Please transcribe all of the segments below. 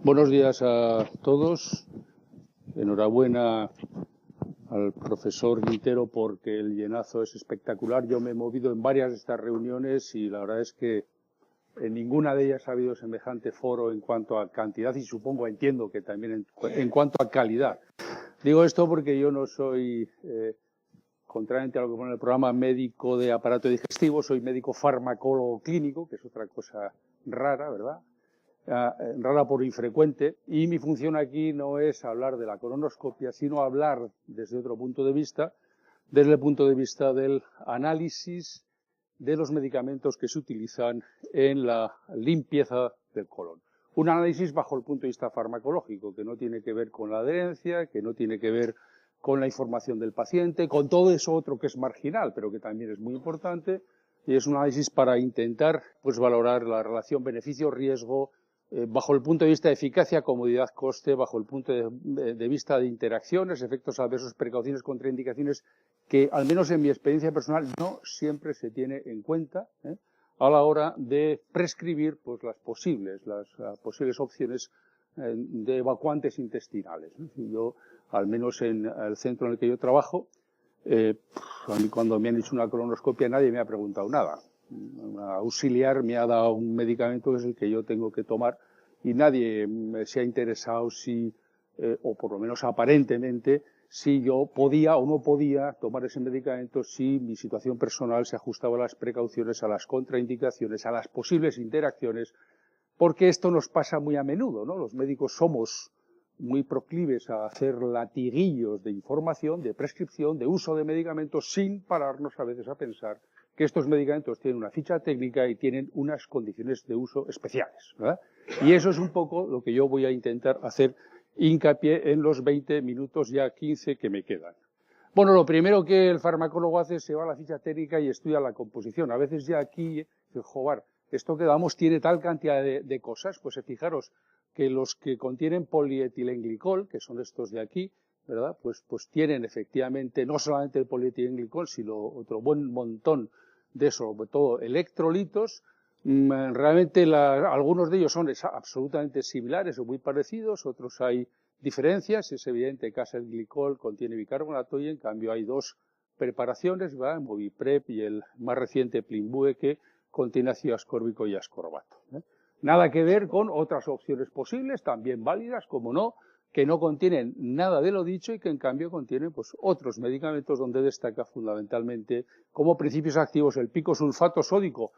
Buenos días a todos. Enhorabuena al profesor Quintero porque el llenazo es espectacular. Yo me he movido en varias de estas reuniones y la verdad es que en ninguna de ellas ha habido semejante foro en cuanto a cantidad y entiendo que también en cuanto a calidad. Digo esto porque yo no soy, contrariamente a lo que pone en el programa, médico de aparato digestivo, soy médico farmacólogo clínico, que es otra cosa rara, ¿verdad? Rara por infrecuente, y mi función aquí no es hablar de la colonoscopia, sino hablar desde otro punto de vista, desde el punto de vista del análisis de los medicamentos que se utilizan en la limpieza del colon. Un análisis bajo el punto de vista farmacológico, que no tiene que ver con la adherencia, que no tiene que ver con la información del paciente, con todo eso otro que es marginal, pero que también es muy importante, y es un análisis para intentar valorar la relación beneficio-riesgo bajo el punto de vista de eficacia, comodidad, coste, bajo el punto de vista de interacciones, efectos adversos, precauciones, contraindicaciones, que al menos en mi experiencia personal no siempre se tiene en cuenta a la hora de prescribir las posibles opciones de evacuantes intestinales. Yo, al menos en el centro en el que yo trabajo, a mí cuando me han hecho una colonoscopia nadie me ha preguntado nada. Un auxiliar me ha dado un medicamento que es el que yo tengo que tomar y nadie se ha interesado si, o por lo menos aparentemente, si yo podía o no podía tomar ese medicamento, si mi situación personal se ajustaba a las precauciones, a las contraindicaciones, a las posibles interacciones, porque esto nos pasa muy a menudo, ¿no? Los médicos somos muy proclives a hacer latiguillos de información, de prescripción, de uso de medicamentos, sin pararnos a veces a pensar que estos medicamentos tienen una ficha técnica y tienen unas condiciones de uso especiales, ¿verdad? Y eso es un poco lo que yo voy a intentar hacer hincapié en los 20 minutos, ya 15 que me quedan. Bueno, lo primero que el farmacólogo hace es se va a la ficha técnica y estudia la composición. A veces ya aquí, joder, esto que damos tiene tal cantidad de cosas, pues fijaros que los que contienen polietilenglicol, que son estos de aquí, ¿verdad? Pues tienen efectivamente no solamente el polietilenglicol, sino otro buen montón de sobre todo electrolitos. Realmente algunos de ellos son absolutamente similares o muy parecidos, otros hay diferencias. Es evidente que el glicol contiene bicarbonato y en cambio hay dos preparaciones, ¿verdad? El Moviprep y el más reciente Plimbue, que contiene ácido ascórbico y ascorbato. Nada que ver con otras opciones posibles, también válidas, como no, que no contienen nada de lo dicho y que en cambio contienen otros medicamentos donde destaca fundamentalmente como principios activos el picosulfato sódico,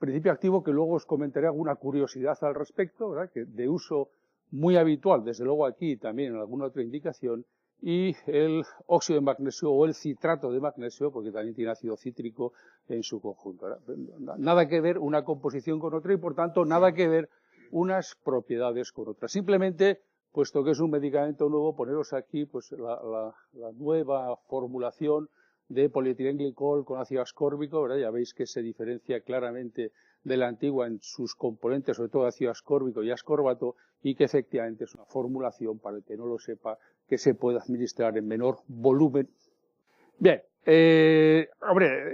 principio activo que luego os comentaré alguna curiosidad al respecto, ¿verdad? Que de uso muy habitual, desde luego aquí también en alguna otra indicación, y el óxido de magnesio o el citrato de magnesio, porque también tiene ácido cítrico en su conjunto, ¿verdad? Nada que ver una composición con otra y, por tanto, nada que ver unas propiedades con otras. Simplemente, puesto que es un medicamento nuevo, poneros aquí la nueva formulación de polietilenglicol con ácido ascórbico, ¿verdad? Ya veis que se diferencia claramente de la antigua en sus componentes, sobre todo ácido ascórbico y ascorbato, y que efectivamente es una formulación, para el que no lo sepa, que se puede administrar en menor volumen. Bien,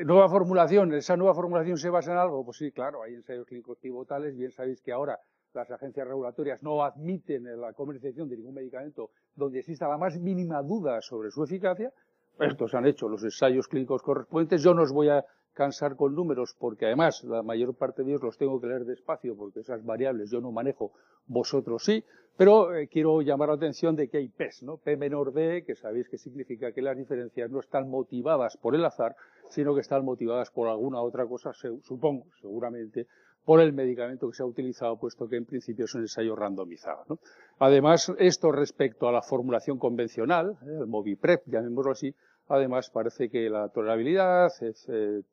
nueva formulación. ¿Esa nueva formulación se basa en algo? Pues sí, claro, hay ensayos clínicos pivotales. Bien sabéis que ahora las agencias regulatorias no admiten la comercialización de ningún medicamento donde exista la más mínima duda sobre su eficacia. Estos han hecho los ensayos clínicos correspondientes. Yo no os voy a cansar con números porque además la mayor parte de ellos los tengo que leer despacio porque esas variables yo no manejo, vosotros sí, pero quiero llamar la atención de que hay P's, ¿no? P menor B, que sabéis que significa que las diferencias no están motivadas por el azar, sino que están motivadas por alguna otra cosa, supongo, seguramente, por el medicamento que se ha utilizado, puesto que en principio es un ensayo randomizado, ¿no? Además, esto respecto a la formulación convencional, el Moviprep, llamémoslo así, además parece que la tolerabilidad,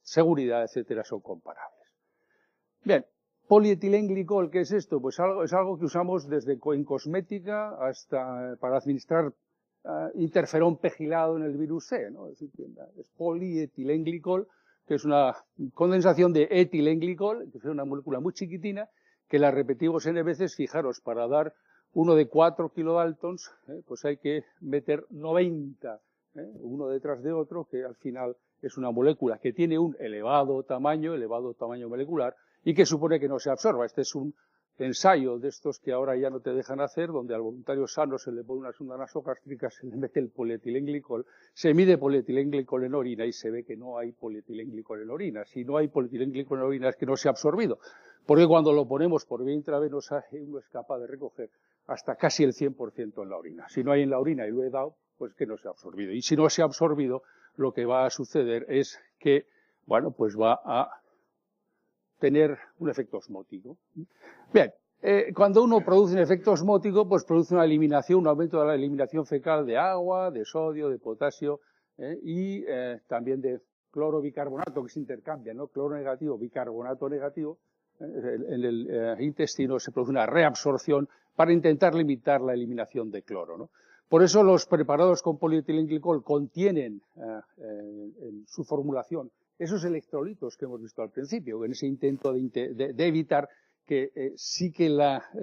seguridad, etcétera, son comparables. Bien, polietilenglicol, ¿qué es esto? Pues es algo que usamos desde en cosmética hasta para administrar interferón pegilado en el virus C, ¿no? Es decir, es polietilenglicol, que es una condensación de etilenglicol, que es una molécula muy chiquitina, que la repetimos n veces. Fijaros, para dar uno de 4 kilodaltons, pues hay que meter 90, uno detrás de otro, que al final es una molécula que tiene un elevado tamaño molecular, y que supone que no se absorba. Este es un ensayo de estos que ahora ya no te dejan hacer, donde al voluntario sano se le pone una sonda nasogástrica, se le mete el polietilenglicol, se mide polietilenglicol en orina y se ve que no hay polietilenglicol en orina. Si no hay polietilenglicol en orina es que no se ha absorbido, porque cuando lo ponemos por vía intravenosa uno es capaz de recoger hasta casi el 100% en la orina. Si no hay en la orina y lo he dado, pues que no se ha absorbido. Y si no se ha absorbido, lo que va a suceder es que, bueno, pues va a tener un efecto osmótico. Bien, cuando uno produce un efecto osmótico, pues produce una eliminación, un aumento de la eliminación fecal de agua, de sodio, de potasio y también de cloro bicarbonato, que se intercambia, ¿no? Cloro negativo, bicarbonato negativo. En el intestino se produce una reabsorción para intentar limitar la eliminación de cloro, ¿no? Por eso los preparados con polietilenglicol contienen en su formulación esos electrolitos que hemos visto al principio, en ese intento de evitar que sí que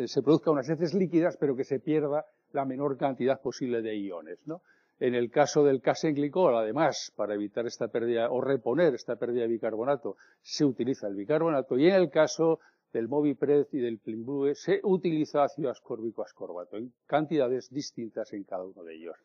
se produzcan unas heces líquidas, pero que se pierda la menor cantidad posible de iones, ¿no? En el caso del casenglicol, además, para evitar esta pérdida o reponer esta pérdida de bicarbonato, se utiliza el bicarbonato, y en el caso del Movipred y del Plimblue se utiliza ácido ascórbico ascorbato en cantidades distintas en cada uno de ellos.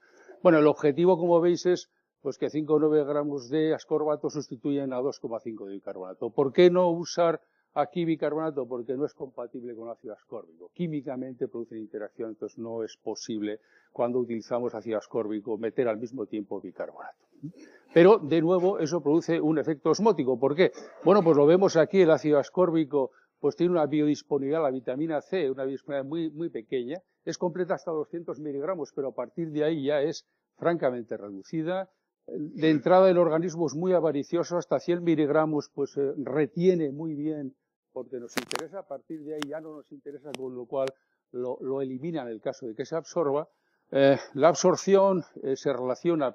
Bueno, el objetivo, como veis, es pues que 5 o 9 gramos de ascorbato sustituyen a 2,5 de bicarbonato. ¿Por qué no usar aquí bicarbonato? Porque no es compatible con ácido ascórbico. Químicamente producen interacción, entonces no es posible cuando utilizamos ácido ascórbico meter al mismo tiempo bicarbonato. Pero, de nuevo, eso produce un efecto osmótico. ¿Por qué? Bueno, pues lo vemos aquí, el ácido ascórbico pues tiene una biodisponibilidad, la vitamina C, una biodisponibilidad muy, muy pequeña, es completa hasta 200 miligramos, pero a partir de ahí ya es francamente reducida. De entrada el organismo es muy avaricioso, hasta 100 miligramos pues retiene muy bien porque nos interesa, a partir de ahí ya no nos interesa, con lo cual lo elimina en el caso de que se absorba. La absorción se relaciona,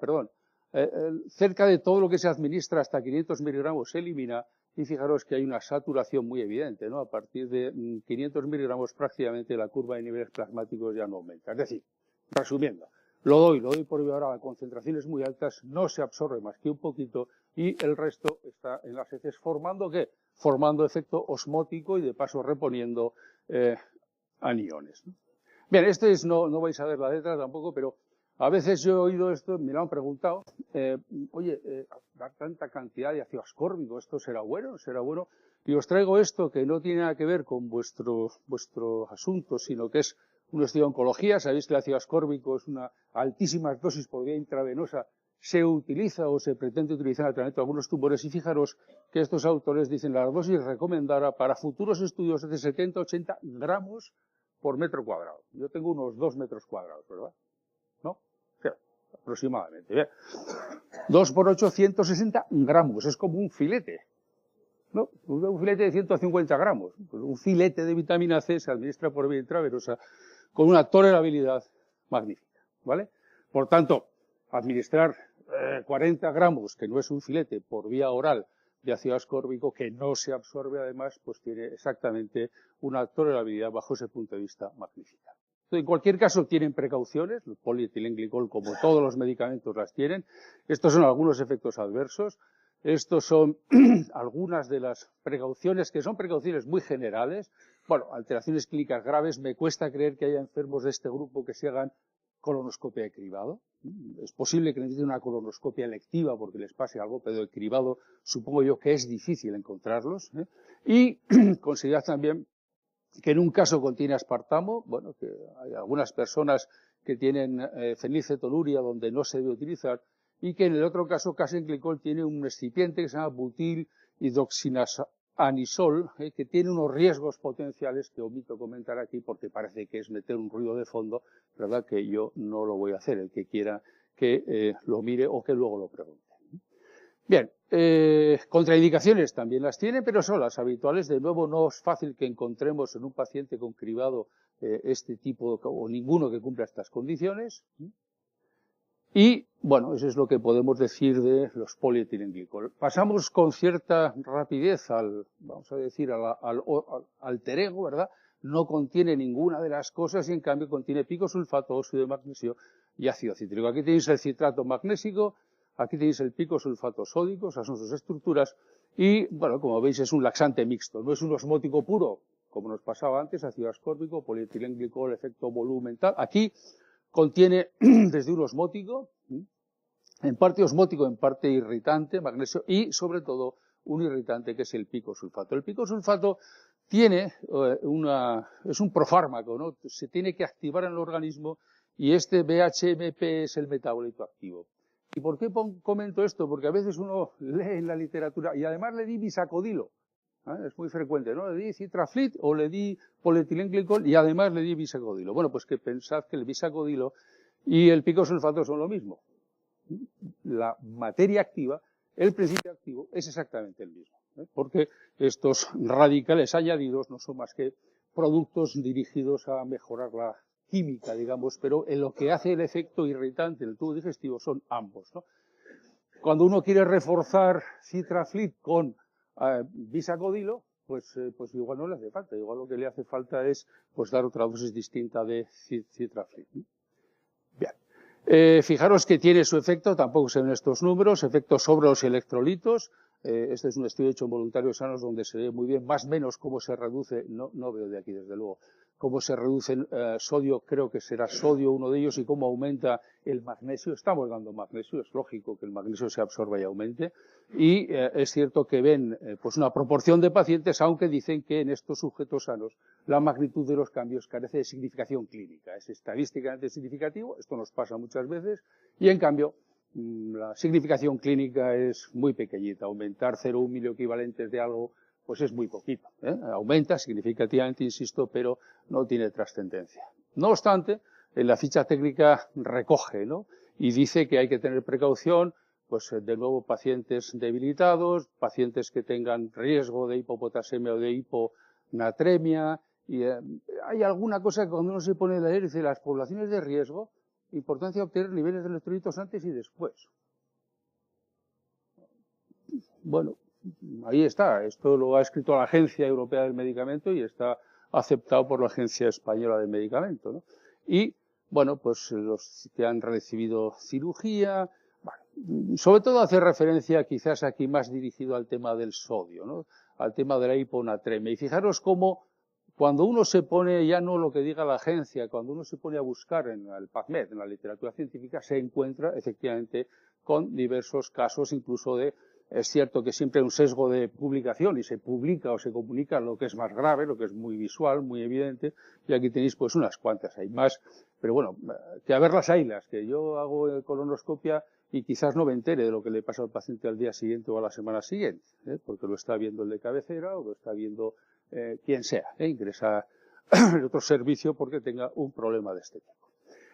cerca de todo lo que se administra hasta 500 miligramos se elimina, y fijaros que hay una saturación muy evidente, ¿no? A partir de 500 miligramos prácticamente la curva de niveles plasmáticos ya no aumenta. Es decir, resumiendo, lo doy por vía oral a concentraciones muy altas, no se absorbe más que un poquito y el resto está en las heces formando ¿qué? Formando efecto osmótico y de paso reponiendo aniones, ¿no? Bien, no vais a ver la letra tampoco, pero a veces yo he oído esto, me lo han preguntado, dar tanta cantidad de ácido ascórbico, ¿esto será bueno? ¿Será bueno? Y os traigo esto que no tiene nada que ver con vuestro asunto, sino que es un estudio de oncología. Sabéis que el ácido ascórbico es una altísima dosis por vía intravenosa, se utiliza o se pretende utilizar en el tratamiento de algunos tumores, y fijaros que estos autores dicen la dosis recomendada para futuros estudios es de 70-80 gramos por metro cuadrado. Yo tengo unos 2 metros cuadrados, ¿verdad? ¿No? Sí, aproximadamente. Bien. 2 por 8, 160 gramos. Es como un filete, ¿no? Un filete de 150 gramos. Pues un filete de vitamina C se administra por vía intravenosa con una tolerabilidad magnífica, ¿vale? Por tanto, administrar 40 gramos, que no es un filete, por vía oral de ácido ascórbico, que no se absorbe además, pues tiene exactamente una tolerabilidad bajo ese punto de vista magnífica. En cualquier caso, tienen precauciones, el polietilenglicol, como todos los medicamentos, las tienen. Estos son algunos efectos adversos. Estos son algunas de las precauciones, que son precauciones muy generales. Bueno, alteraciones clínicas graves. Me cuesta creer que haya enfermos de este grupo que se hagan colonoscopia de cribado. Es posible que necesiten una colonoscopia electiva porque les pase algo, pero el cribado supongo yo que es difícil encontrarlos. Y considerad también que en un caso contiene aspartamo, bueno, que hay algunas personas que tienen fenilcetonuria donde no se debe utilizar, y que en el otro caso casenglicol tiene un excipiente que se llama butil hidroxinanisol, que tiene unos riesgos potenciales que omito comentar aquí porque parece que es meter un ruido de fondo, ¿verdad? Que yo no lo voy a hacer, el que quiera que lo mire o que luego lo pregunte. Bien, contraindicaciones también las tiene, pero son las habituales. De nuevo, no es fácil que encontremos en un paciente con cribado este tipo o ninguno que cumpla estas condiciones. Y, bueno, eso es lo que podemos decir de los polietilenglicol. Pasamos con cierta rapidez al alter ego, ¿verdad? No contiene ninguna de las cosas y, en cambio, contiene picosulfato, óxido de magnesio y ácido cítrico. Aquí tenéis el citrato magnésico, aquí tenéis el picosulfato sódico, esas son sus estructuras. Y, bueno, como veis, es un laxante mixto, no es un osmótico puro, como nos pasaba antes, ácido ascórbico, polietilenglicol, efecto volumen, tal. Aquí contiene desde un osmótico, en parte osmótico, en parte irritante, magnesio, y sobre todo un irritante que es el picosulfato. El picosulfato tiene es un profármaco, ¿no? Se tiene que activar en el organismo y este BHMP es el metabolito activo. ¿Y por qué comento esto? Porque a veces uno lee en la literatura, y además le di bisacodilo, es muy frecuente, ¿no? Le di citraflit o le di polietilenglicol y además le di bisacodilo. Bueno, pues que pensad que el bisacodilo y el picosulfato son lo mismo. La materia activa, el principio activo, es exactamente el mismo, porque estos radicales añadidos no son más que productos dirigidos a mejorar la química, digamos, pero en lo que hace el efecto irritante del tubo digestivo son ambos, ¿no? Cuando uno quiere reforzar citraflit con bisacodilo, pues igual no le hace falta, igual lo que le hace falta es pues dar otra dosis distinta de citraflit, ¿no? Bien. Fijaros que tiene su efecto, tampoco se ven estos números, efectos sobre los electrolitos. Este es un estudio hecho en voluntarios sanos donde se ve muy bien, más o menos cómo se reduce, no veo de aquí desde luego, cómo se reduce sodio, creo que será sodio uno de ellos, y cómo aumenta el magnesio. Estamos dando magnesio, es lógico que el magnesio se absorba y aumente. Y es cierto que ven pues una proporción de pacientes, aunque dicen que en estos sujetos sanos la magnitud de los cambios carece de significación clínica. Es estadísticamente significativo, esto nos pasa muchas veces, y en cambio la significación clínica es muy pequeñita. Aumentar 0,1 milioequivalentes de algo pues es muy poquito, aumenta significativamente, insisto, pero no tiene trascendencia. No obstante, en la ficha técnica recoge, ¿no? Y dice que hay que tener precaución, pues de nuevo pacientes debilitados, pacientes que tengan riesgo de hipopotasemia o de hiponatremia, y hay alguna cosa que cuando uno se pone a leer dice las poblaciones de riesgo, importancia obtener niveles de electrolitos antes y después. Bueno, ahí está, esto lo ha escrito la Agencia Europea del Medicamento y está aceptado por la Agencia Española del Medicamento, ¿no? Y, bueno, pues los que han recibido cirugía, bueno, sobre todo hace referencia quizás aquí más dirigido al tema del sodio, ¿no? Al tema de la hiponatremia. Y fijaros cómo cuando uno se pone, ya no lo que diga la agencia, cuando uno se pone a buscar en el PubMed, en la literatura científica, se encuentra efectivamente con diversos casos, incluso de, es cierto que siempre hay un sesgo de publicación y se publica o se comunica lo que es más grave, lo que es muy visual, muy evidente, y aquí tenéis pues unas cuantas, hay más, pero bueno, que a ver las haylas, que yo hago colonoscopia y quizás no me entere de lo que le pasa al paciente al día siguiente o a la semana siguiente, porque lo está viendo el de cabecera o lo está viendo quien sea, ingresa en otro servicio porque tenga un problema de este tipo.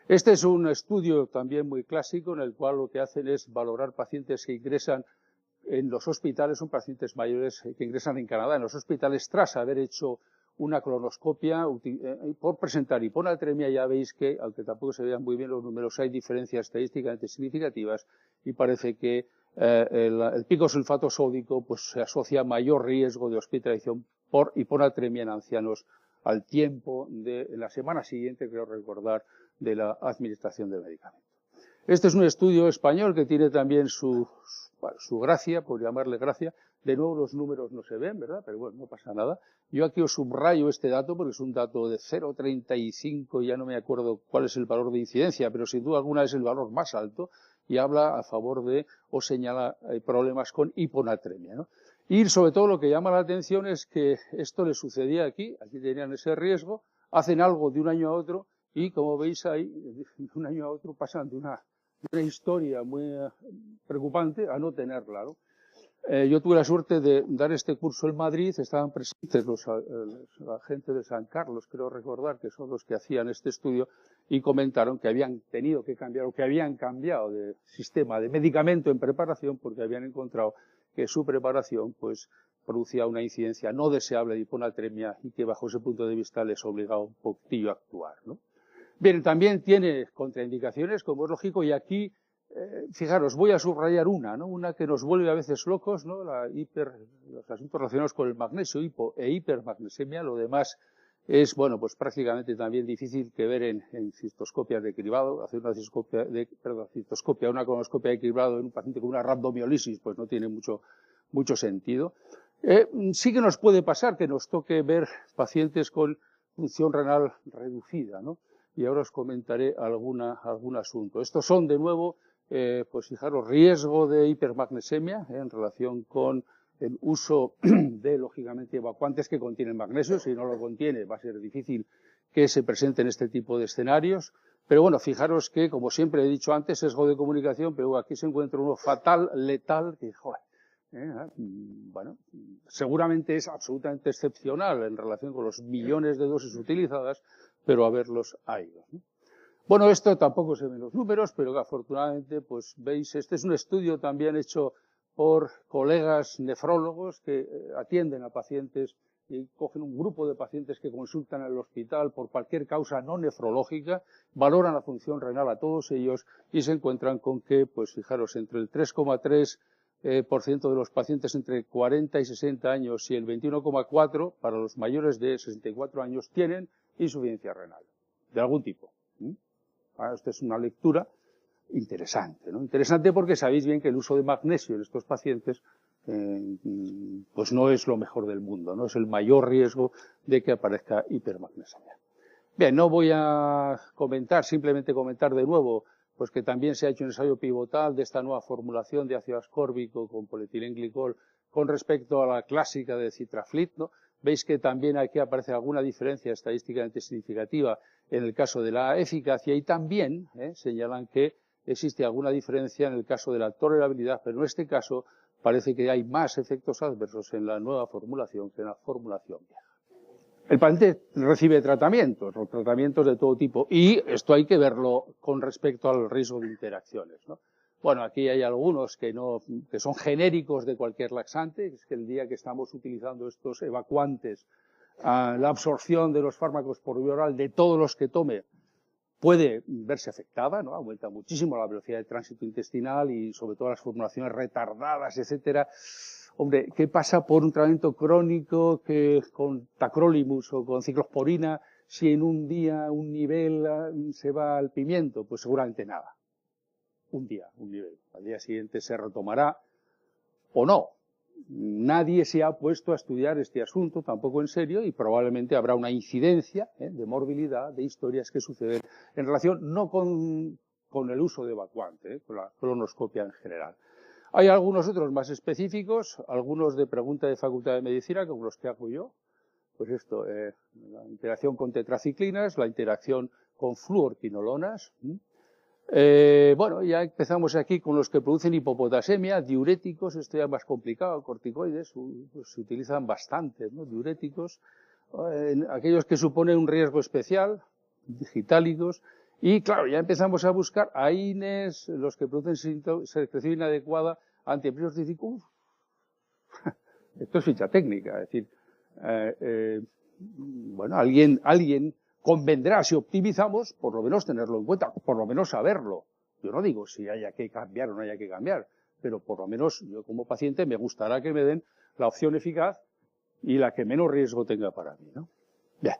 Este es un estudio también muy clásico en el cual lo que hacen es valorar pacientes que ingresan en los hospitales, son pacientes mayores que ingresan en Canadá, en los hospitales tras haber hecho una colonoscopia por presentar hiponatremia. Ya veis que, aunque tampoco se vean muy bien los números, hay diferencias estadísticamente significativas y parece que el picosulfato sódico pues, se asocia a mayor riesgo de hospitalización por hiponatremia en ancianos al tiempo de la semana siguiente, creo recordar, de la administración del medicamento. Este es un estudio español que tiene también su gracia, por llamarle gracia. De nuevo los números no se ven, ¿verdad? Pero bueno, no pasa nada. Yo aquí os subrayo este dato porque es un dato de 0,35, ya no me acuerdo cuál es el valor de incidencia, pero sin duda alguna es el valor más alto y habla a favor de o señala problemas con hiponatremia, ¿no? Y sobre todo lo que llama la atención es que esto le sucedía aquí tenían ese riesgo, hacen algo de un año a otro y como veis ahí, de un año a otro pasan de una historia muy preocupante a no tenerla, ¿no? Yo tuve la suerte de dar este curso en Madrid, estaban presentes los agentes de San Carlos, creo recordar, que son los que hacían este estudio, y comentaron que habían tenido que cambiar, o que habían cambiado de sistema de medicamento en preparación, porque habían encontrado que su preparación pues producía una incidencia no deseable de hiponatremia y que bajo ese punto de vista les obligaba un poquillo a actuar, ¿no? Bien, también tiene contraindicaciones, como es lógico, y aquí fijaros, voy a subrayar una, ¿no? Una que nos vuelve a veces locos, ¿no? Los asuntos relacionados con el magnesio e hipermagnesemia. Lo demás es, bueno, pues prácticamente también difícil que ver en cistoscopias de cribado. Hacer una cistoscopia, una colonoscopia de cribado en un paciente con una rhabdomiolisis, pues no tiene mucho sentido. Sí que nos puede pasar que nos toque ver pacientes con función renal reducida, ¿no? Y ahora os comentaré algún asunto. Estos son, de nuevo, pues fijaros, riesgo de hipermagnesemia en relación con el uso de, lógicamente, evacuantes que contienen magnesio. Si no lo contiene, va a ser difícil que se presenten este tipo de escenarios. Pero bueno, fijaros que, como siempre he dicho antes, sesgo de comunicación, pero aquí se encuentra uno fatal, letal, que, joder, bueno, seguramente es absolutamente excepcional en relación con los millones de dosis utilizadas, pero a verlos hay. ¿No? Bueno, esto tampoco se ven los números, pero que afortunadamente, pues veis, este es un estudio también hecho por colegas nefrólogos que atienden a pacientes y cogen un grupo de pacientes que consultan en el hospital por cualquier causa no nefrológica, valoran la función renal a todos ellos y se encuentran con que, pues fijaros, entre el 3,3% de los pacientes entre 40 y 60 años y el 21,4% para los mayores de 64 años tienen insuficiencia renal, de algún tipo. Esta es una lectura interesante, ¿no? Interesante porque sabéis bien que el uso de magnesio en estos pacientes pues no es lo mejor del mundo, no es el mayor riesgo de que aparezca hipermagnesemia. Bien, no voy a comentar, simplemente comentar de nuevo pues que también se ha hecho un ensayo pivotal de esta nueva formulación de ácido ascórbico con polietilenglicol con respecto a la clásica de citraflit, ¿no? Veis que también aquí aparece alguna diferencia estadísticamente significativa en el caso de la eficacia y también señalan que existe alguna diferencia en el caso de la tolerabilidad, pero en este caso parece que hay más efectos adversos en la nueva formulación que en la formulación vieja. El paciente recibe tratamientos de todo tipo, y esto hay que verlo con respecto al riesgo de interacciones, ¿no? Bueno, aquí hay algunos que son genéricos de cualquier laxante, es que el día que estamos utilizando estos evacuantes, la absorción de los fármacos por vía oral de todos los que tome puede verse afectada, ¿no? Aumenta muchísimo la velocidad de tránsito intestinal y sobre todo las formulaciones retardadas, etcétera. Hombre, ¿qué pasa por un tratamiento crónico que con tacrolimus o con ciclosporina si en un día un nivel se va al pimiento? Pues seguramente nada. Un nivel. Al día siguiente se retomará o no. Nadie se ha puesto a estudiar este asunto tampoco en serio y probablemente habrá una incidencia de morbilidad, de historias que suceden en relación no con el uso de evacuante, con la colonoscopia en general. Hay algunos otros más específicos, algunos de pregunta de Facultad de Medicina, como los que hago yo. Pues esto, la interacción con tetraciclinas, la interacción con fluorquinolonas. Bueno, ya empezamos aquí con los que producen hipopotasemia, diuréticos, esto ya es más complicado, corticoides, pues se utilizan bastante, ¿no? Diuréticos, aquellos que suponen un riesgo especial, digitálicos, y claro, ya empezamos a buscar AINES, los que producen secreción inadecuada, antidepresivos. Esto es ficha técnica, es decir, bueno, alguien convendrá, si optimizamos, por lo menos tenerlo en cuenta, por lo menos saberlo. Yo no digo si haya que cambiar o no haya que cambiar, pero por lo menos yo como paciente me gustará que me den la opción eficaz y la que menos riesgo tenga para mí, ¿no? Bien.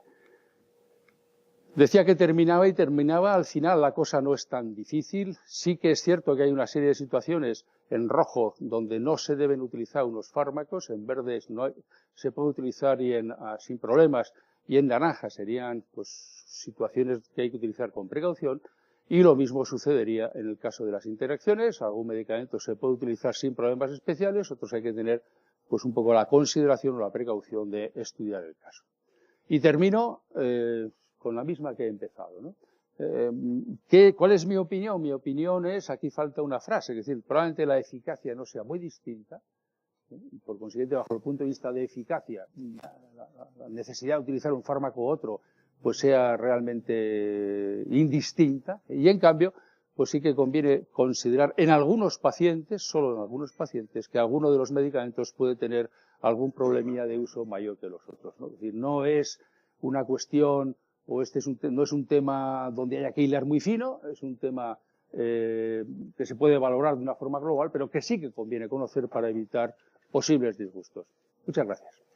Decía que terminaba y terminaba, al final la cosa no es tan difícil. Sí que es cierto que hay una serie de situaciones en rojo donde no se deben utilizar unos fármacos, en verdes no se puede utilizar y sin problemas, y en naranja serían pues situaciones que hay que utilizar con precaución, y lo mismo sucedería en el caso de las interacciones. Algún medicamento se puede utilizar sin problemas especiales, otros hay que tener pues un poco la consideración o la precaución de estudiar el caso. Y termino con la misma que he empezado, ¿no? ¿Cuál es mi opinión? Mi opinión es, aquí falta una frase, es decir, probablemente la eficacia no sea muy distinta, y por consiguiente, bajo el punto de vista de eficacia, la necesidad de utilizar un fármaco u otro, pues sea realmente indistinta, y en cambio, pues sí que conviene considerar en algunos pacientes, solo en algunos pacientes, que alguno de los medicamentos puede tener algún problemilla de uso mayor que los otros, ¿no? Es decir, no es una cuestión, o no es un tema donde haya que hilar muy fino, es un tema que se puede valorar de una forma global, pero que sí que conviene conocer para evitar posibles disgustos. Muchas gracias.